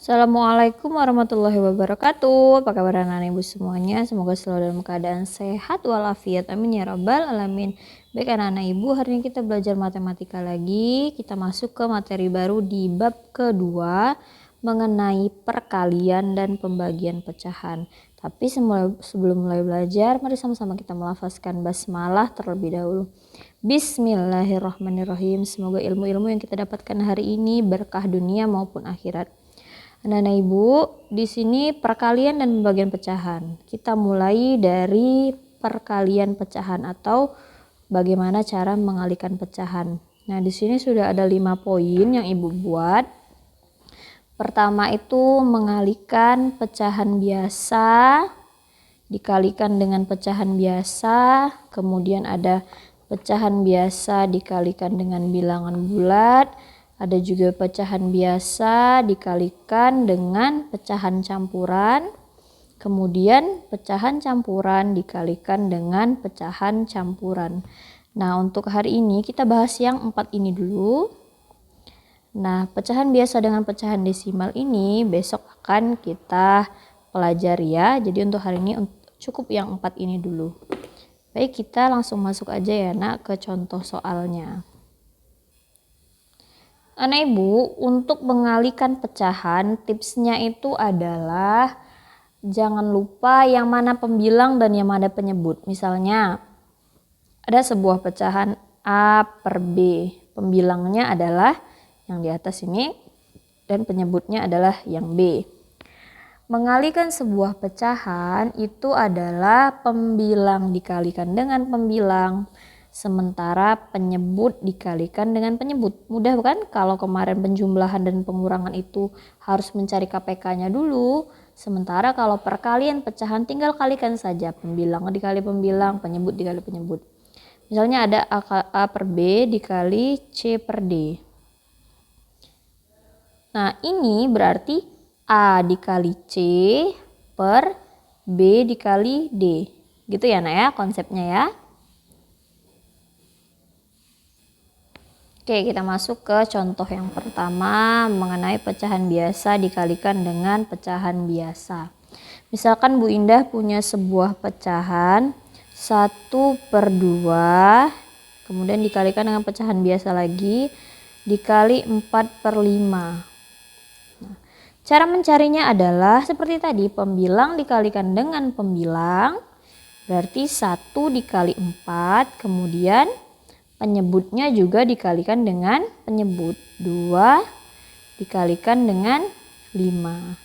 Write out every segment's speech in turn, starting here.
Assalamualaikum warahmatullahi wabarakatuh. Apa kabar anak-anak ibu semuanya? Semoga selalu dalam keadaan sehat walafiat. Amin ya rabbal alamin. Baik anak-anak ibu, hari ini kita belajar matematika lagi. Kita masuk ke materi baru di bab kedua mengenai perkalian dan pembagian pecahan. Tapi sebelum mulai belajar, mari sama-sama kita melafazkan basmalah terlebih dahulu. Bismillahirrahmanirrahim. Semoga ilmu-ilmu yang kita dapatkan hari ini berkah dunia maupun akhirat. Anak-anak ibu, di sini perkalian dan pembagian pecahan. Kita mulai dari perkalian pecahan atau bagaimana cara mengalihkan pecahan. Nah, di sini sudah ada 5 poin yang ibu buat. Pertama itu mengalihkan pecahan biasa dikalikan dengan pecahan biasa, kemudian ada pecahan biasa dikalikan dengan bilangan bulat. Ada juga pecahan biasa dikalikan dengan pecahan campuran. Kemudian pecahan campuran dikalikan dengan pecahan campuran. Nah, untuk hari ini kita bahas yang 4 ini dulu. Nah, pecahan biasa dengan pecahan desimal ini besok akan kita pelajari ya. Jadi untuk hari ini cukup yang 4 ini dulu. Baik, kita langsung masuk aja ya nak ke contoh soalnya. Anak ibu, untuk mengalihkan pecahan, tipsnya itu adalah jangan lupa yang mana pembilang dan yang mana penyebut. Misalnya, ada sebuah pecahan A per B. Pembilangnya adalah yang di atas ini dan penyebutnya adalah yang B. Mengalihkan sebuah pecahan itu adalah pembilang dikalikan dengan pembilang. Sementara penyebut dikalikan dengan penyebut. Mudah bukan? Kalau kemarin penjumlahan dan pengurangan itu harus mencari KPK-nya dulu. Sementara kalau perkalian pecahan tinggal kalikan saja. Pembilang dikali pembilang, penyebut dikali penyebut. Misalnya ada A per B dikali C per D. Nah, ini berarti A dikali C per B dikali D. Gitu ya nak ya konsepnya ya. Oke, kita masuk ke contoh yang pertama mengenai pecahan biasa dikalikan dengan pecahan biasa. Misalkan Bu Indah punya sebuah pecahan 1/2, kemudian dikalikan dengan pecahan biasa lagi dikali 4/5. Nah, cara mencarinya adalah seperti tadi, pembilang dikalikan dengan pembilang, berarti 1 dikali 4, kemudian penyebutnya juga dikalikan dengan penyebut. 2 dikalikan dengan 5.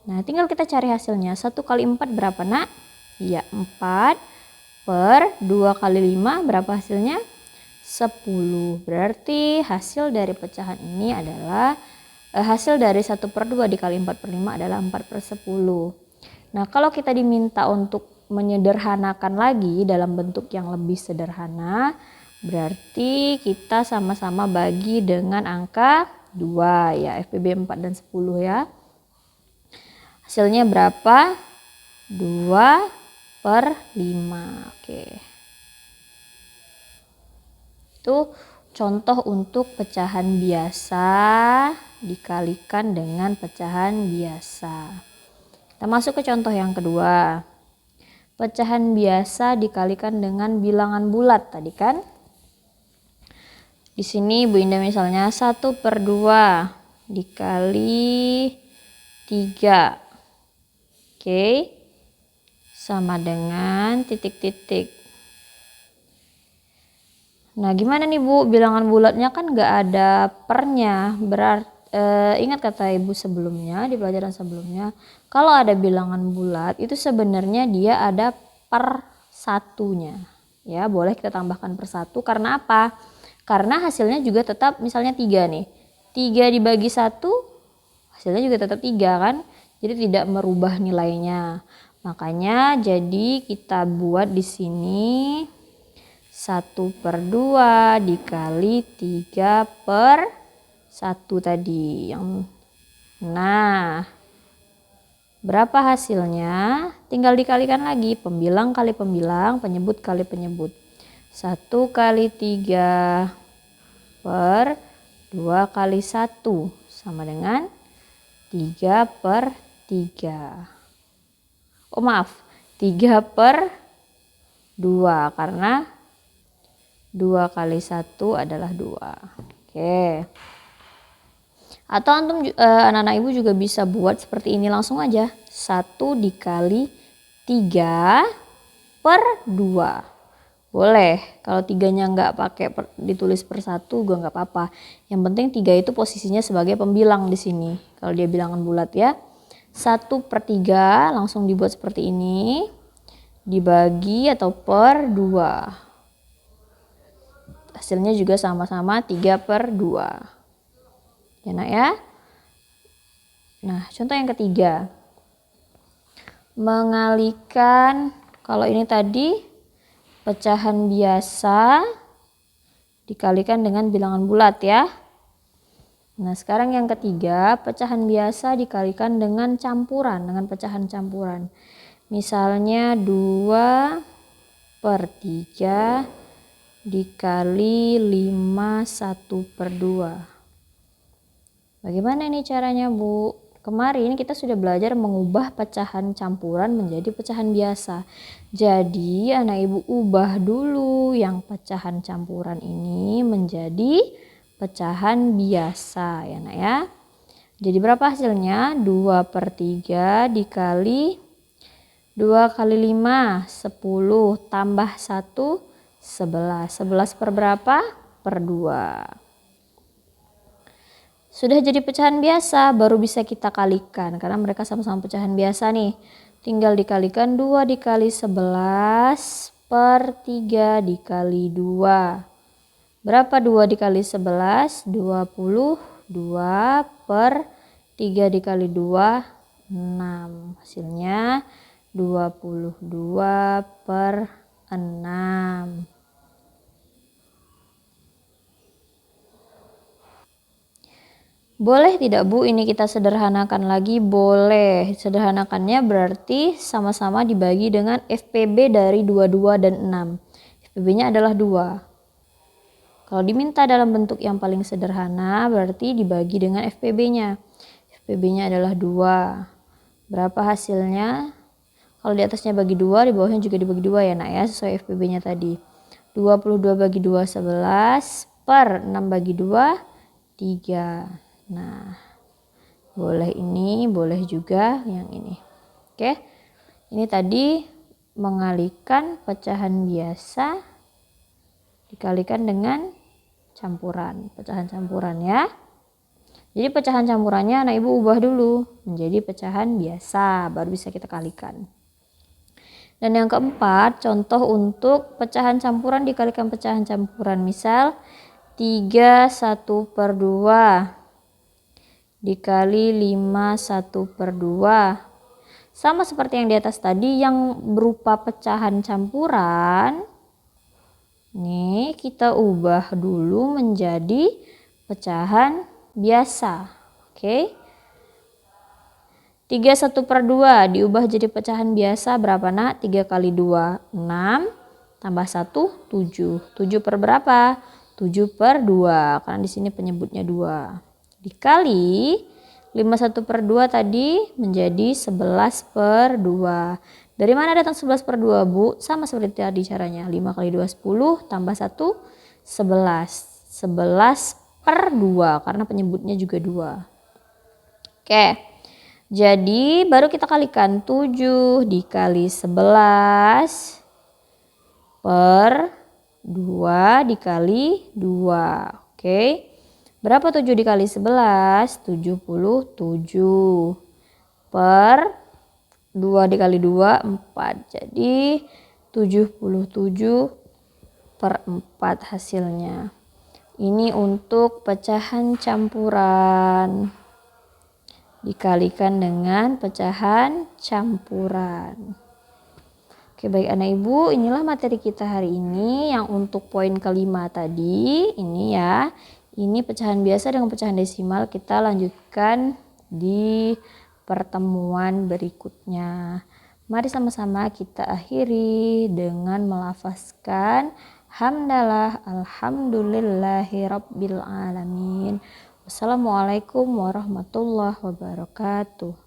Nah, tinggal kita cari hasilnya. 1 kali 4 berapa nak? Iya, 4 per 2 kali 5 berapa hasilnya? 10. Berarti hasil dari pecahan ini adalah hasil dari 1/2 dikali 4/5 adalah 4/10. Nah, kalau kita diminta untuk menyederhanakan lagi dalam bentuk yang lebih sederhana, berarti kita sama-sama bagi dengan angka 2 ya, FPB 4 dan 10 ya. Hasilnya berapa? 2/5. Oke. Itu contoh untuk pecahan biasa dikalikan dengan pecahan biasa. Kita masuk ke contoh yang kedua. Pecahan biasa dikalikan dengan bilangan bulat tadi kan? Di sini Bu Indah misalnya 1/2 dikali 3. Oke. Sama dengan titik-titik. Nah, gimana nih Bu? Bilangan bulatnya kan nggak ada pernya. Berarti ingat kata Ibu sebelumnya di pelajaran sebelumnya, kalau ada bilangan bulat itu sebenarnya dia ada per satunya. Ya, boleh kita tambahkan per 1 karena apa? Karena hasilnya juga tetap misalnya 3 nih. 3 dibagi 1 hasilnya juga tetap 3 kan? Jadi tidak merubah nilainya. Makanya jadi kita buat di sini 1/2 dikali 3/1 tadi. Nah, berapa hasilnya? Tinggal dikalikan lagi. Pembilang kali pembilang, penyebut kali penyebut. 1 kali 3/2 kali 1 sama dengan 3/3. Oh maaf, 3/2 karena 2 kali 1 adalah 2. Oke. Atau antum anak-anak ibu juga bisa buat seperti ini langsung aja. 1 dikali 3/2. Boleh. Kalau 3-nya nggak pakai ditulis per 1 juga nggak apa-apa. Yang penting 3 itu posisinya sebagai pembilang di sini. Kalau dia bilangan bulat ya. 1/3 langsung dibuat seperti ini. Dibagi atau per 2. Hasilnya juga sama-sama 3/2. Ya nak ya. Nah contoh yang ketiga. Mengalihkan, kalau ini tadi pecahan biasa dikalikan dengan bilangan bulat ya. Nah sekarang yang ketiga, pecahan biasa dikalikan dengan campuran, dengan pecahan campuran. Misalnya 2/3 dikali 5 1/2. Bagaimana ini caranya Bu? Kemarin kita sudah belajar mengubah pecahan campuran menjadi pecahan biasa. Jadi anak ibu ubah dulu yang pecahan campuran ini menjadi pecahan biasa ya nak ya. Jadi berapa hasilnya? 2/3 dikali 2 kali 5 10 tambah 1 11. 11 per berapa? Per 2. Sudah jadi pecahan biasa, baru bisa kita kalikan karena mereka sama-sama pecahan biasa nih. Tinggal dikalikan 2 dikali 11 per 3 dikali 2. Berapa 2 dikali 11? 22 per 3 dikali 2 6. Hasilnya 22/6. Boleh tidak Bu ini kita sederhanakan lagi? Boleh. Sederhanakannya berarti sama-sama dibagi dengan FPB dari 22 dan 6. FPB-nya adalah 2. Kalau diminta dalam bentuk yang paling sederhana berarti dibagi dengan FPB-nya. FPB-nya adalah 2. Berapa hasilnya? Kalau di atasnya bagi 2, di bawahnya juga dibagi 2 ya nak ya, sesuai FPB-nya tadi. 22 bagi 2 11 per 6 bagi 2 3. Nah, boleh ini, boleh juga yang ini. Oke. Ini tadi mengalihkan pecahan biasa dikalikan dengan campuran, pecahan campuran ya. Jadi pecahan campurannya anak ibu ubah dulu menjadi pecahan biasa, baru bisa kita kalikan. Dan yang keempat, contoh untuk pecahan campuran dikalikan pecahan campuran. Misal 3 1/2 dikali 5 1/2. Sama seperti yang di atas tadi yang berupa pecahan campuran. Nih kita ubah dulu menjadi pecahan biasa. Oke. 3 1/2 diubah jadi pecahan biasa berapa nak? 3 kali 2 6 tambah 1 7. 7 per berapa? 7/2 karena di sini penyebutnya 2. Dikali 5 1/2 tadi menjadi 11/2. Dari mana datang 11/2 Bu? Sama seperti tadi caranya. 5 kali 2 10 tambah 1 11. 11/2 karena penyebutnya juga 2. Oke. Jadi baru kita kalikan 7 dikali 11 per 2 dikali 2. Oke. Berapa 7 dikali 11? 77 per 2 dikali 2 4. Jadi 77/4 hasilnya. Ini untuk pecahan campuran dikalikan dengan pecahan campuran. Oke baik anak ibu, inilah materi kita hari ini yang untuk poin kelima tadi. Ini ya. Ini pecahan biasa dengan pecahan desimal, kita lanjutkan di pertemuan berikutnya. Mari sama-sama kita akhiri dengan melafazkan hamdalah alhamdulillahi rabbil alamin Wassalamualaikum warahmatullahi wabarakatuh.